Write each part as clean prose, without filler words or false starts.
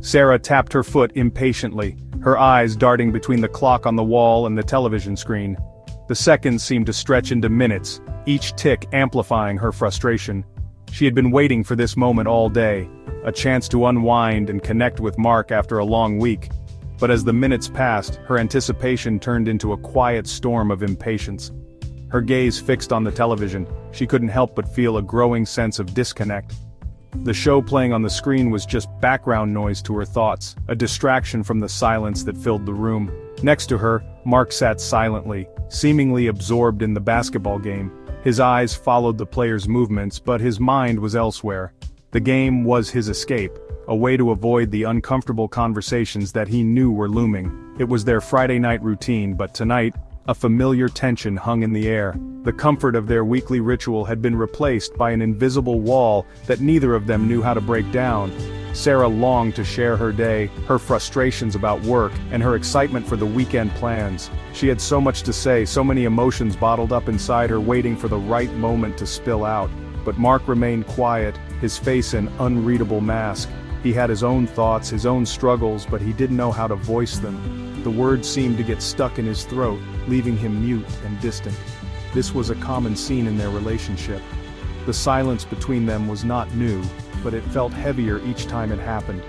Sarah tapped her foot impatiently, her eyes darting between the clock on the wall and the television screen. The seconds seemed to stretch into minutes, each tick amplifying her frustration. She had been waiting for this moment all day, a chance to unwind and connect with Mark after a long week. But as the minutes passed, her anticipation turned into a quiet storm of impatience. Her gaze fixed on the television, she couldn't help but feel a growing sense of disconnect. The show playing on the screen was just background noise to her thoughts, a distraction from the silence that filled the room. Next to her, Mark sat silently, seemingly absorbed in the basketball game. His eyes followed the players' movements, but his mind was elsewhere. The game was his escape, a way to avoid the uncomfortable conversations that he knew were looming. It was their Friday night routine, but tonight, a familiar tension hung in the air. The comfort of their weekly ritual had been replaced by an invisible wall that neither of them knew how to break down. Sarah longed to share her day, her frustrations about work, and her excitement for the weekend plans. She had so much to say, so many emotions bottled up inside her waiting for the right moment to spill out. But Mark remained quiet, his face an unreadable mask. He had his own thoughts, his own struggles, but he didn't know how to voice them. The words seemed to get stuck in his throat, leaving him mute and distant. This was a common scene in their relationship. The silence between them was not new, but it felt heavier each time it happened.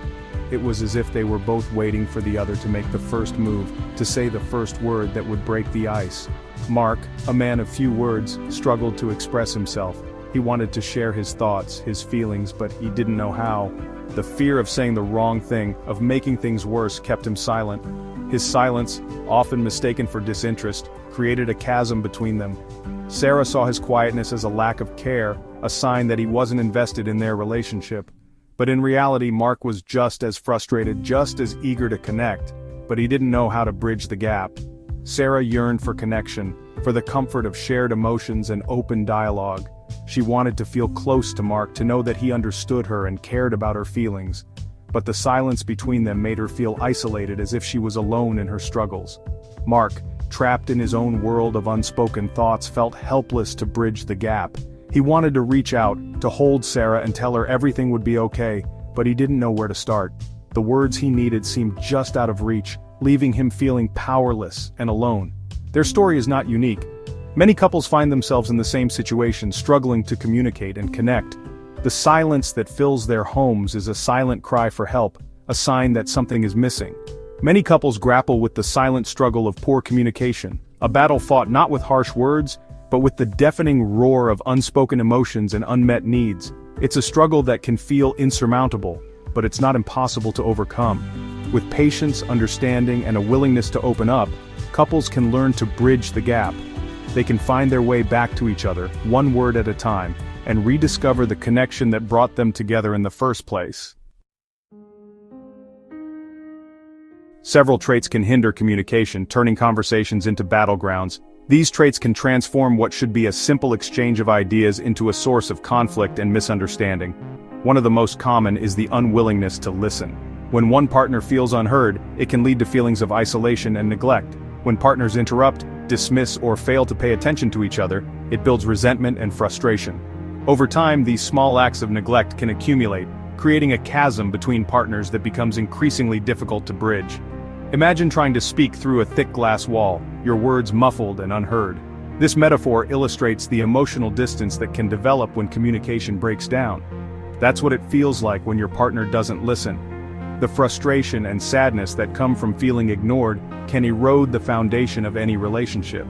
It was as if they were both waiting for the other to make the first move, to say the first word that would break the ice. Mark, a man of few words, struggled to express himself. He wanted to share his thoughts, his feelings, but he didn't know how. The fear of saying the wrong thing, of making things worse, kept him silent. His silence, often mistaken for disinterest, created a chasm between them. Sarah saw his quietness as a lack of care, a sign that he wasn't invested in their relationship. But in reality, Mark was just as frustrated, just as eager to connect, but he didn't know how to bridge the gap. Sarah yearned for connection, for the comfort of shared emotions and open dialogue. She wanted to feel close to Mark, to know that he understood her and cared about her feelings. But the silence between them made her feel isolated, as if she was alone in her struggles. Mark, trapped in his own world of unspoken thoughts, felt helpless to bridge the gap. He wanted to reach out, to hold Sarah and tell her everything would be okay, but he didn't know where to start. The words he needed seemed just out of reach, leaving him feeling powerless and alone. Their story is not unique. Many couples find themselves in the same situation, struggling to communicate and connect. The silence that fills their homes is a silent cry for help, a sign that something is missing. Many couples grapple with the silent struggle of poor communication, a battle fought not with harsh words, but with the deafening roar of unspoken emotions and unmet needs. It's a struggle that can feel insurmountable, but it's not impossible to overcome. With patience, understanding, and a willingness to open up, couples can learn to bridge the gap. They can find their way back to each other, one word at a time, and rediscover the connection that brought them together in the first place. Several traits can hinder communication, turning conversations into battlegrounds. These traits can transform what should be a simple exchange of ideas into a source of conflict and misunderstanding. One of the most common is the unwillingness to listen. When one partner feels unheard, it can lead to feelings of isolation and neglect. When partners interrupt, dismiss, or fail to pay attention to each other, it builds resentment and frustration. Over time, these small acts of neglect can accumulate, creating a chasm between partners that becomes increasingly difficult to bridge. Imagine trying to speak through a thick glass wall, your words muffled and unheard. This metaphor illustrates the emotional distance that can develop when communication breaks down. That's what it feels like when your partner doesn't listen. The frustration and sadness that come from feeling ignored can erode the foundation of any relationship.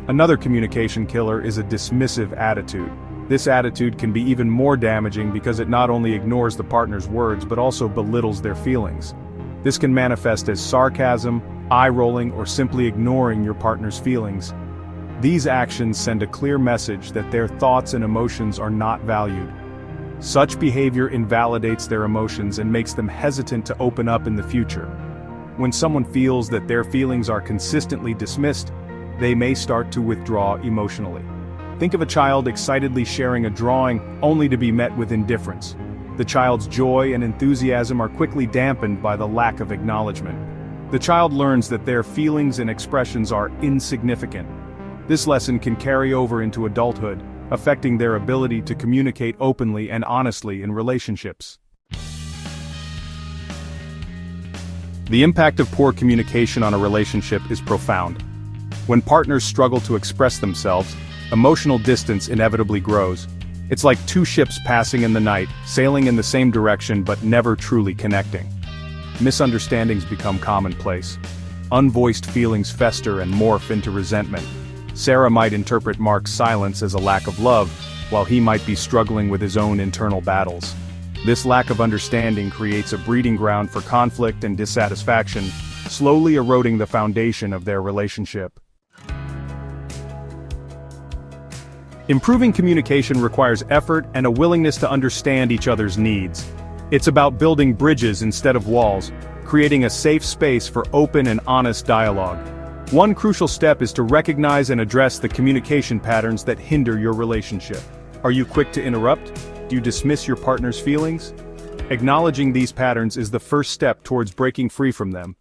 Another communication killer is a dismissive attitude. This attitude can be even more damaging because it not only ignores the partner's words but also belittles their feelings. This can manifest as sarcasm, eye-rolling, or simply ignoring your partner's feelings. These actions send a clear message that their thoughts and emotions are not valued. Such behavior invalidates their emotions and makes them hesitant to open up in the future. When someone feels that their feelings are consistently dismissed, they may start to withdraw emotionally. Think of a child excitedly sharing a drawing only to be met with indifference. The child's joy and enthusiasm are quickly dampened by the lack of acknowledgement. The child learns that their feelings and expressions are insignificant. This lesson can carry over into adulthood, affecting their ability to communicate openly and honestly in relationships. The impact of poor communication on a relationship is profound. When partners struggle to express themselves, emotional distance inevitably grows. It's like two ships passing in the night, sailing in the same direction but never truly connecting. Misunderstandings become commonplace. Unvoiced feelings fester and morph into resentment. Sarah might interpret Mark's silence as a lack of love, while he might be struggling with his own internal battles. This lack of understanding creates a breeding ground for conflict and dissatisfaction, slowly eroding the foundation of their relationship. Improving communication requires effort and a willingness to understand each other's needs. It's about building bridges instead of walls, creating a safe space for open and honest dialogue. One crucial step is to recognize and address the communication patterns that hinder your relationship. Are you quick to interrupt? Do you dismiss your partner's feelings? Acknowledging these patterns is the first step towards breaking free from them.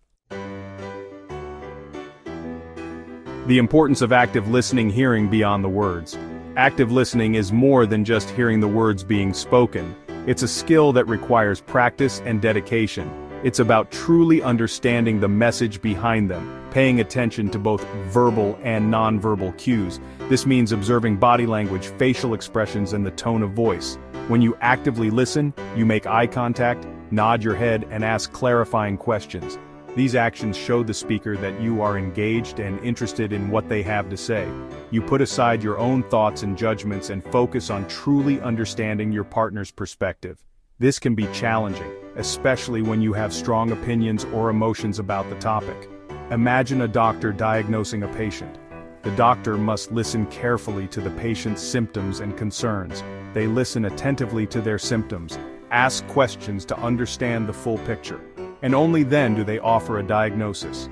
The importance of active listening, hearing beyond the words. Active listening is more than just hearing the words being spoken. It's a skill that requires practice and dedication. It's about truly understanding the message behind them, paying attention to both verbal and nonverbal cues. This means observing body language, facial expressions, and the tone of voice. When you actively listen, you make eye contact, nod your head, and ask clarifying questions. These actions show the speaker that you are engaged and interested in what they have to say. You put aside your own thoughts and judgments and focus on truly understanding your partner's perspective. This can be challenging, especially when you have strong opinions or emotions about the topic. Imagine a doctor diagnosing a patient. The doctor must listen carefully to the patient's symptoms and concerns. They listen attentively to their symptoms, ask questions to understand the full picture, and only then do they offer a diagnosis.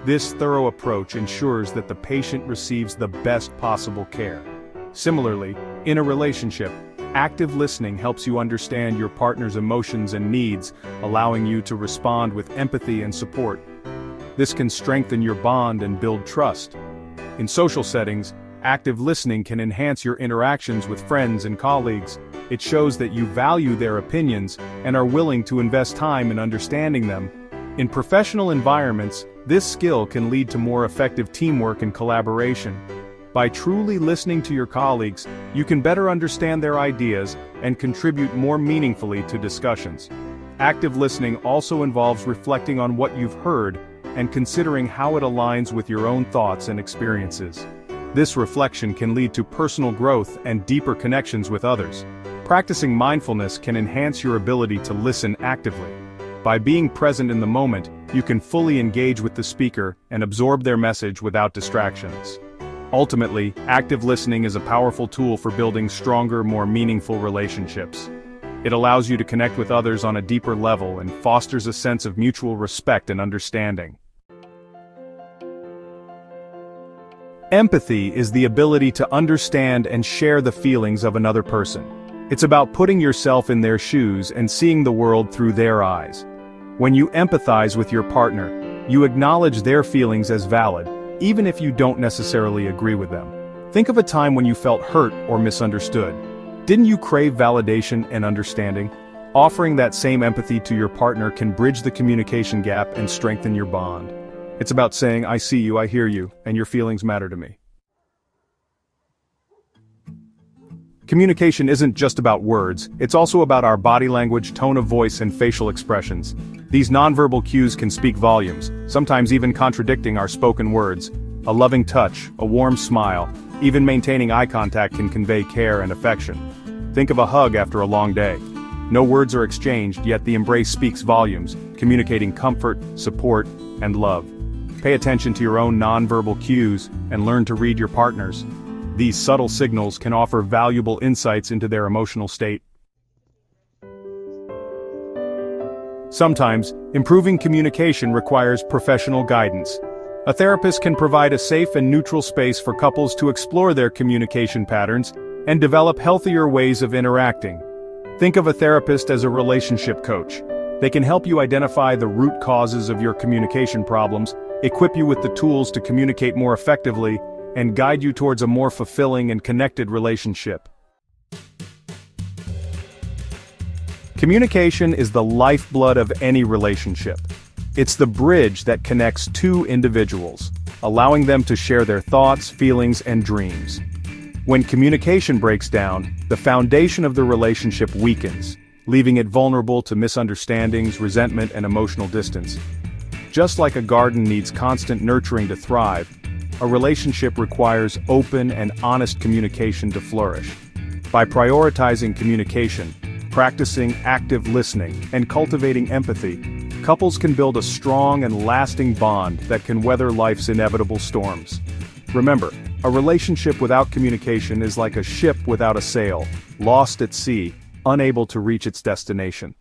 This thorough approach ensures that the patient receives the best possible care. Similarly, in a relationship, active listening helps you understand your partner's emotions and needs, allowing you to respond with empathy and support. This can strengthen your bond and build trust. In social settings, active listening can enhance your interactions with friends and colleagues. It shows that you value their opinions and are willing to invest time in understanding them. In professional environments, this skill can lead to more effective teamwork and collaboration. By truly listening to your colleagues, you can better understand their ideas and contribute more meaningfully to discussions. Active listening also involves reflecting on what you've heard and considering how it aligns with your own thoughts and experiences. This reflection can lead to personal growth and deeper connections with others. Practicing mindfulness can enhance your ability to listen actively. By being present in the moment, you can fully engage with the speaker and absorb their message without distractions. Ultimately, active listening is a powerful tool for building stronger, more meaningful relationships. It allows you to connect with others on a deeper level and fosters a sense of mutual respect and understanding. Empathy is the ability to understand and share the feelings of another person. It's about putting yourself in their shoes and seeing the world through their eyes. When you empathize with your partner, you acknowledge their feelings as valid, even if you don't necessarily agree with them. Think of a time when you felt hurt or misunderstood. Didn't you crave validation and understanding? Offering that same empathy to your partner can bridge the communication gap and strengthen your bond. It's about saying, "I see you, I hear you, and your feelings matter to me." Communication isn't just about words, it's also about our body language, tone of voice, and facial expressions. These nonverbal cues can speak volumes, sometimes even contradicting our spoken words. A loving touch, a warm smile, even maintaining eye contact can convey care and affection. Think of a hug after a long day. No words are exchanged, yet the embrace speaks volumes, communicating comfort, support, and love. Pay attention to your own nonverbal cues and learn to read your partner's. These subtle signals can offer valuable insights into their emotional state. Sometimes, improving communication requires professional guidance. A therapist can provide a safe and neutral space for couples to explore their communication patterns and develop healthier ways of interacting. Think of a therapist as a relationship coach. They can help you identify the root causes of your communication problems, equip you with the tools to communicate more effectively, and guide you towards a more fulfilling and connected relationship. Communication is the lifeblood of any relationship. It's the bridge that connects two individuals, allowing them to share their thoughts, feelings, and dreams. When communication breaks down, the foundation of the relationship weakens, leaving it vulnerable to misunderstandings, resentment, and emotional distance. Just like a garden needs constant nurturing to thrive, a relationship requires open and honest communication to flourish. By prioritizing communication, practicing active listening, and cultivating empathy, couples can build a strong and lasting bond that can weather life's inevitable storms. Remember, a relationship without communication is like a ship without a sail, lost at sea, unable to reach its destination.